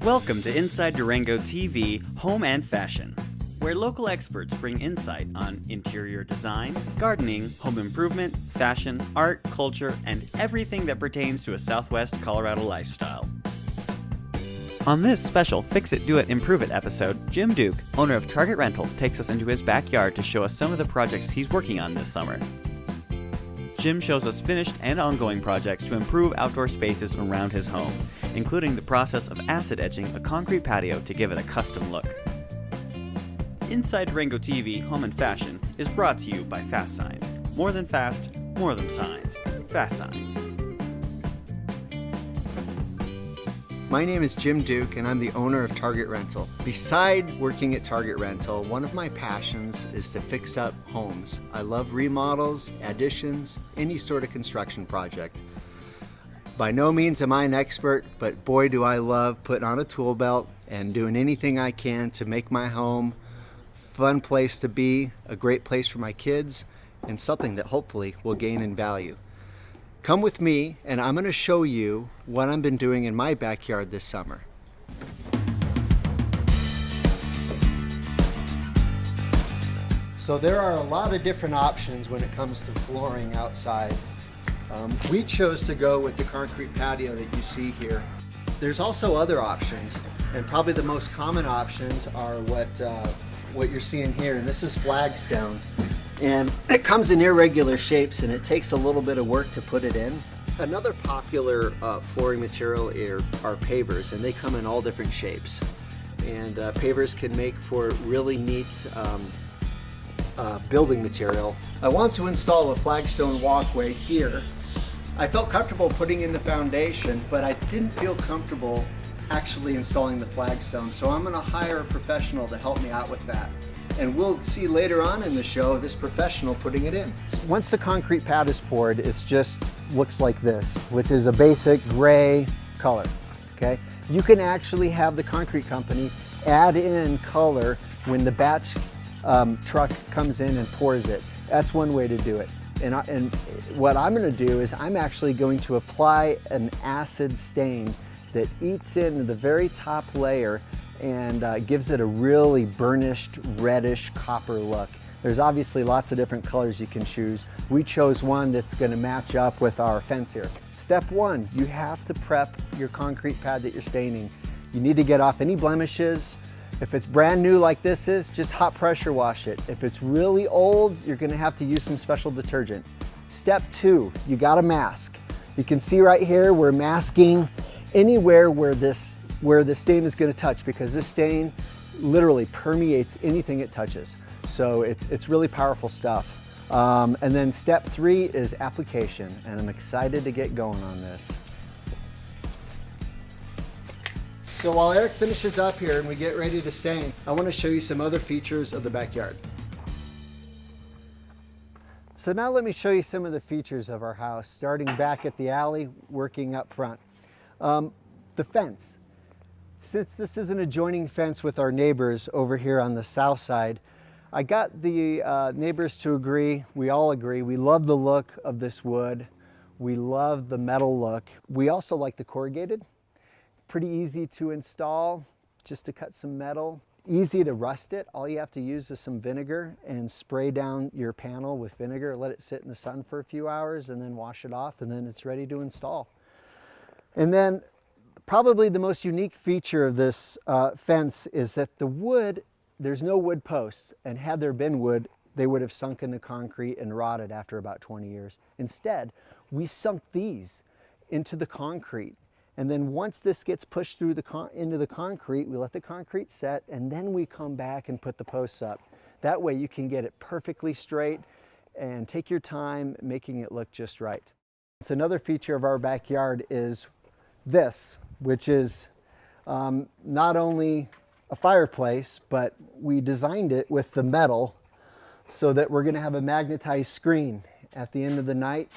Welcome to Inside Durango TV Home and Fashion, where local experts bring insight on interior design, gardening, home improvement, fashion, art, culture, and everything that pertains to a Southwest Colorado lifestyle. On this special Fix It, Do It, Improve It episode, Jim Duke, owner of Target Rental, takes us into his backyard to show us some of the projects he's working on this summer. Jim shows us finished and ongoing projects to improve outdoor spaces around his home, including the process of acid etching a concrete patio to give it a custom look. Inside Durango TV Home and Fashion is brought to you by Fast Signs. More than fast, more than signs. Fast Signs. My name is Jim Duke and I'm the owner of Target Rental. Besides working at Target Rental, one of my passions is to fix up homes. I love remodels, additions, any sort of construction project. By no means am I an expert, but boy do I love putting on a tool belt and doing anything I can to make my home a fun place to be, a great place for my kids, and something that hopefully will gain in value. Come with me and I'm going to show you what I've been doing in my backyard this summer. So there are a lot of different options when it comes to flooring outside. We chose to go with the concrete patio that you see here. There's also other options, and probably the most common options are what you're seeing here, and this is flagstone. And it comes in irregular shapes and it takes a little bit of work to put it in. Another popular flooring material are pavers, and they come in all different shapes. And pavers can make for really neat building material. I want to install a flagstone walkway here. I felt comfortable putting in the foundation, but I didn't feel comfortable actually installing the flagstone. So I'm gonna hire a professional to help me out with that. And we'll see later on in the show this professional putting it in. Once the concrete pad is poured, it just looks like this, which is a basic gray color, okay? You can actually have the concrete company add in color when the batch truck comes in and pours it. That's one way to do it. And what I'm gonna do is I'm actually going to apply an acid stain that eats into the very top layer and gives it a really burnished, reddish copper look. There's obviously lots of different colors you can choose. We chose one that's going to match up with our fence here. Step one, you have to prep your concrete pad that you're staining. You need to get off any blemishes. If it's brand new like this is, just hot pressure wash it. If it's really old, you're going to have to use some special detergent. Step two, you got to mask. You can see right here, we're masking anywhere where the stain is going to touch, because this stain literally permeates anything it touches. So it's really powerful stuff. And then step three is application, and I'm excited to get going on this. So while Eric finishes up here and we get ready to stain, I want to show you some other features of the backyard. So now let me show you some of the features of our house, starting back at the alley, working up front. The fence. Since this is an adjoining fence with our neighbors over here on the south side, I got the neighbors to agree, we all agree, we love the look of this wood. We love the metal look. We also like the corrugated. Pretty easy to install, just to cut some metal. Easy to rust it. All you have to use is some vinegar and spray down your panel with vinegar, let it sit in the sun for a few hours and then wash it off, and then it's ready to install. And then probably the most unique feature of this fence is that the wood, there's no wood posts, and had there been wood, they would have sunk in the concrete and rotted after about 20 years. Instead, we sunk these into the concrete. And then once this gets pushed through into the concrete, we let the concrete set, and then we come back and put the posts up. That way you can get it perfectly straight and take your time making it look just right. So another feature of our backyard is this, which is not only a fireplace, but we designed it with the metal so that we're going to have a magnetized screen. At the end of the night,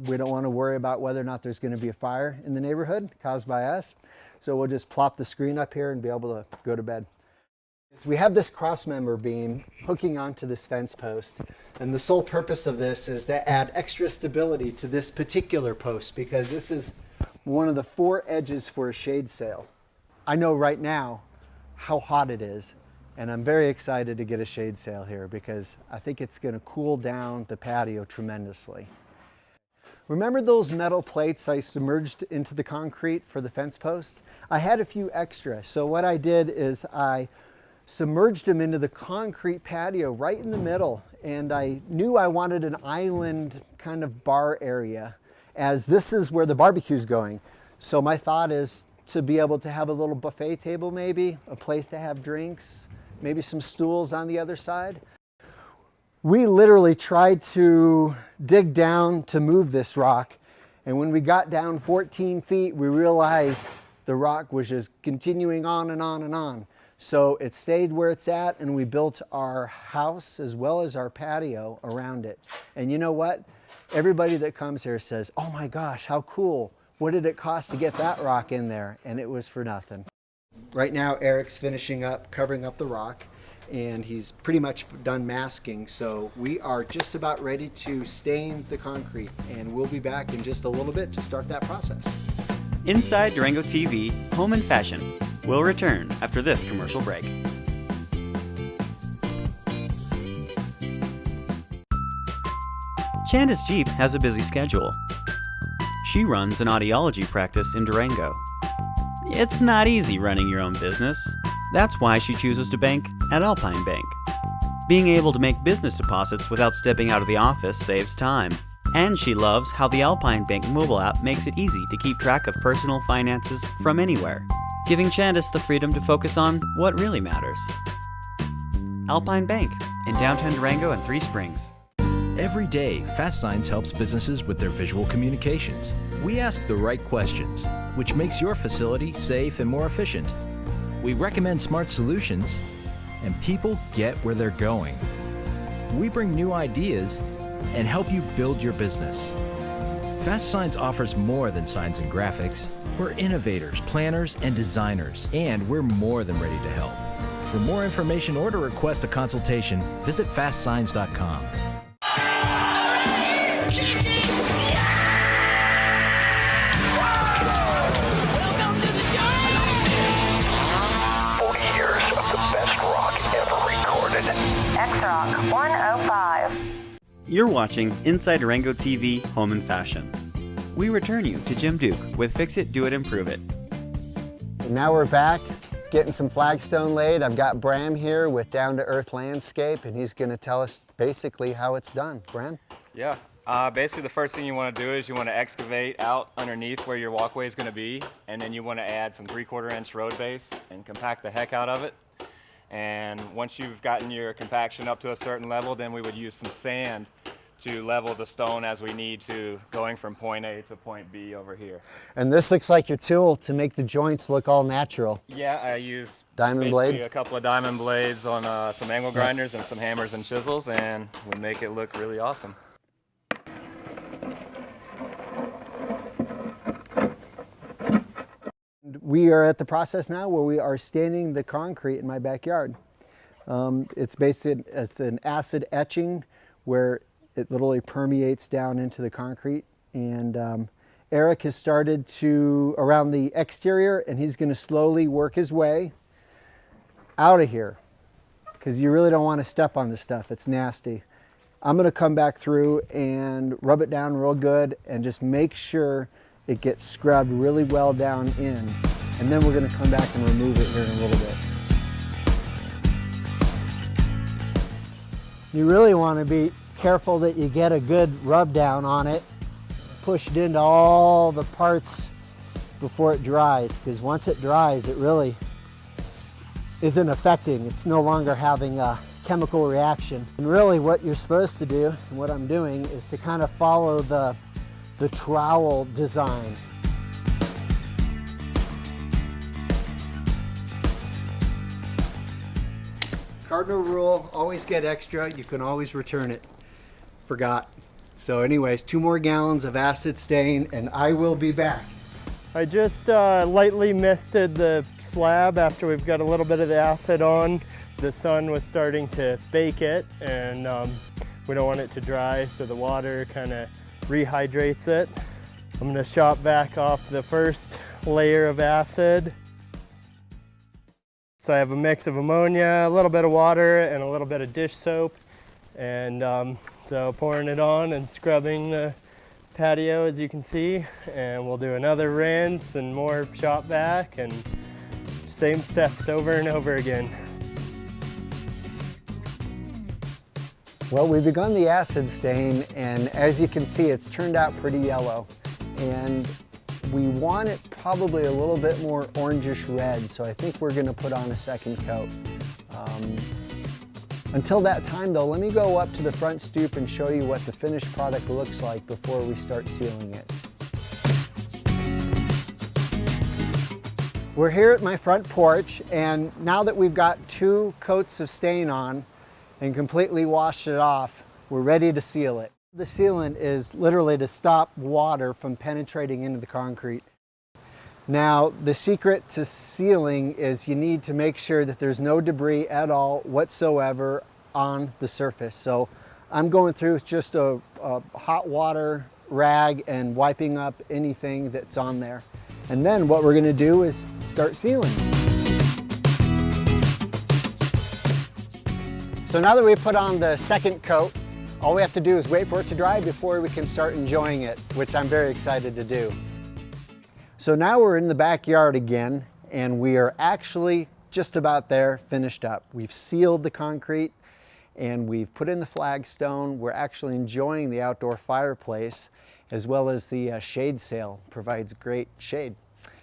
we don't want to worry about whether or not there's going to be a fire in the neighborhood caused by us. So we'll just plop the screen up here and be able to go to bed. We have this cross-member beam hooking onto this fence post, and the sole purpose of this is to add extra stability to this particular post, because this is one of the 4 edges for a shade sail. I know right now how hot it is, and I'm very excited to get a shade sail here because I think it's going to cool down the patio tremendously. Remember those metal plates I submerged into the concrete for the fence post? I had a few extra, so what I did is I submerged them into the concrete patio right in the middle, and I knew I wanted an island kind of bar area, as this is where the barbecue's going. So my thought is to be able to have a little buffet table, maybe a place to have drinks, maybe some stools on the other side. We literally tried to dig down to move this rock, and when we got down 14 feet, we realized the rock was just continuing on and on and on. So it stayed where it's at, and we built our house as well as our patio around it. And you know what? Everybody that comes here says, oh my gosh, how cool. What did it cost to get that rock in there? And it was for nothing. Right now, Eric's finishing up, covering up the rock, and he's pretty much done masking. So we are just about ready to stain the concrete, and we'll be back in just a little bit to start that process. Inside Durango TV, Home and Fashion. We'll return after this commercial break. Candace Jeep has a busy schedule. She runs an audiology practice in Durango. It's not easy running your own business. That's why she chooses to bank at Alpine Bank. Being able to make business deposits without stepping out of the office saves time. And she loves how the Alpine Bank mobile app makes it easy to keep track of personal finances from anywhere, giving Candace the freedom to focus on what really matters. Alpine Bank in downtown Durango and Three Springs. Every day, Fast Signs helps businesses with their visual communications. We ask the right questions, which makes your facility safe and more efficient. We recommend smart solutions, and people get where they're going. We bring new ideas and help you build your business. Fast Signs offers more than signs and graphics. We're innovators, planners, and designers, and we're more than ready to help. For more information or to request a consultation, visit fastsigns.com. X-Rock 105. You're watching Inside Durango TV Home and Fashion. We return you to Jim Duke with Fix It, Do It, Improve It. And now we're back, getting some flagstone laid. I've got Bram here with Down to Earth Landscape, and he's going to tell us basically how it's done. Bram? Yeah, basically the first thing you want to do is you want to excavate out underneath where your walkway is going to be, and then you want to add some 3/4 inch road base and compact the heck out of it. And once you've gotten your compaction up to a certain level, then we would use some sand to level the stone as we need to, going from point A to point B over here. And this looks like your tool to make the joints look all natural. Yeah, I use diamond blade, a couple of diamond blades on some angle grinders and some hammers and chisels, and we make it look really awesome. We are at the process now where we are staining the concrete in my backyard. It's an acid etching where it literally permeates down into the concrete. And Eric has started to around the exterior, and he's going to slowly work his way out of here because you really don't want to step on this stuff. It's nasty. I'm going to come back through and rub it down real good and just make sure it gets scrubbed really well down in, and then we're going to come back and remove it here in a little bit. You really want to be careful that you get a good rub down on it, push it into all the parts before it dries, because once it dries it really isn't affecting. It's no longer having a chemical reaction. And really what you're supposed to do, and what I'm doing, is to kind of follow the trowel design. Cardinal rule, always get extra. You can always return it. Forgot. So anyways, 2 more gallons of acid stain and I will be back. I just lightly misted the slab after we've got a little bit of the acid on. The sun was starting to bake it, and we don't want it to dry, so the water kind of rehydrates it. I'm going to shop back off the first layer of acid. So I have a mix of ammonia, a little bit of water, and a little bit of dish soap. And so pouring it on and scrubbing the patio, as you can see. And we'll do another rinse and more shop vac, and same steps over and over again. Well, we've begun the acid stain, and as you can see, it's turned out pretty yellow. And we want it probably a little bit more orangish red, so I think we're gonna put on a second coat. Until that time though, let me go up to the front stoop and show you what the finished product looks like before we start sealing it. We're here at my front porch, and now that we've got 2 coats of stain on and completely washed it off, we're ready to seal it. The sealant is literally to stop water from penetrating into the concrete. Now, the secret to sealing is you need to make sure that there's no debris at all whatsoever on the surface. So I'm going through with just a hot water rag and wiping up anything that's on there. And then what we're gonna do is start sealing. So now that we put on the second coat, all we have to do is wait for it to dry before we can start enjoying it, which I'm very excited to do. So now we're in the backyard again, and we are actually just about there, finished up. We've sealed the concrete and we've put in the flagstone. We're actually enjoying the outdoor fireplace, as well as the shade sail provides great shade.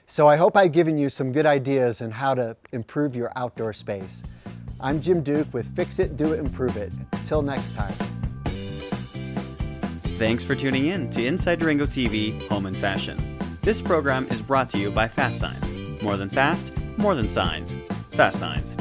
So I hope I've given you some good ideas on how to improve your outdoor space. I'm Jim Duke with Fix It, Do It, Improve It. Till next time. Thanks for tuning in to Inside Durango TV Home and Fashion. This program is brought to you by Fast Signs. More than fast, more than signs. Fast Signs.